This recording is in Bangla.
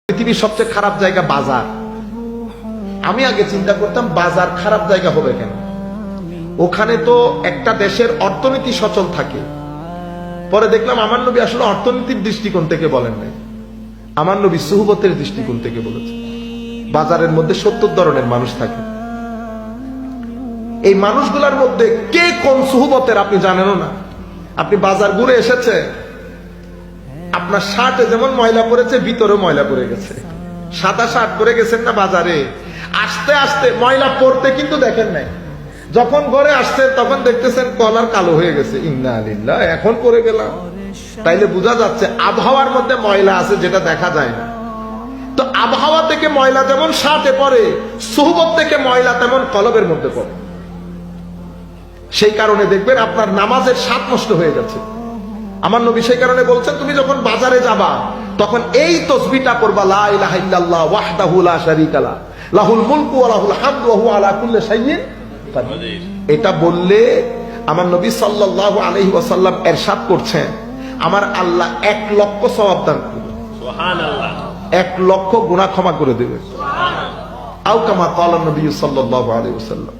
পৃথিবীর সবচেয়ে খারাপ জায়গা বাজার। আমি আগে চিন্তা করতাম বাজার খারাপ জায়গা হবে কেন, ওখানে তো একটা দেশের অর্থনীতি সচল থাকে। পরে দেখলাম আমার নবী আসলে অর্থনীতির দৃষ্টিকোণ থেকে বলেন নাই, আমার নবী সুহবতের দৃষ্টিকোণ থেকে বলেছে। বাজারের মধ্যে 70 ধরনের মানুষ থাকে, এই মানুষগুলোর মধ্যে কে কোন সুহবতের আপনি জানেনও না। আপনি বাজার ঘুরে এসেছে, আপনার শার্টে যেমন ময়লা পড়েছে ভিতরে ময়লা পড়ে গেছে। সাদা শার্ট পরে গেছেন না বাজারে, আস্তে আস্তে ময়লা পড়তে কিন্তু দেখেন নাই, যখন ঘরে আসছেন তখন দেখতেছেন কলার কালো হয়ে গেছে। ইন্না লিল্লাহ, এখন পরে গেলাম। তাইলে বোঝা যাচ্ছে আবহাওয়ার মধ্যে ময়লা আছে যেটা দেখা যায় না। তো আবহাওয়া থেকে ময়লা যেমন শার্টে পড়ে, সুহবত থেকে ময়লা তেমন কলবের মধ্যে পড়ে। সেই কারণে দেখবেন আপনার নামাজের স্বাদ নষ্ট হয়ে গেছে। আমার নবী সেই কারণে বলছেন, তুমি যখন বাজারে যাবা তখন এই তাসবিহটা পড়বা, লা ইলাহা ইল্লাল্লাহ ওয়াহদাহু লা শারীকা লাহু লাহুল মুলকু ওয়া লাহুল হামদু ওয়া হুয়া আলা কুল্লি শাইইন কাদির। এটা বললে আমার নবী সাল্লাল্লাহু আলাইহি ওয়াসাল্লাম ইরশাদ করছেন, আমার আল্লাহ 1 লক্ষ সওয়াব দান করবে। সুবহানাল্লাহ, 1 লক্ষ গুনাহ ক্ষমা করে দেবে। সুবহানাল্লাহ। আও কামা ক্বালা নবী সাল্লাল্লাহু আলাইহি ওয়াসাল্লাম।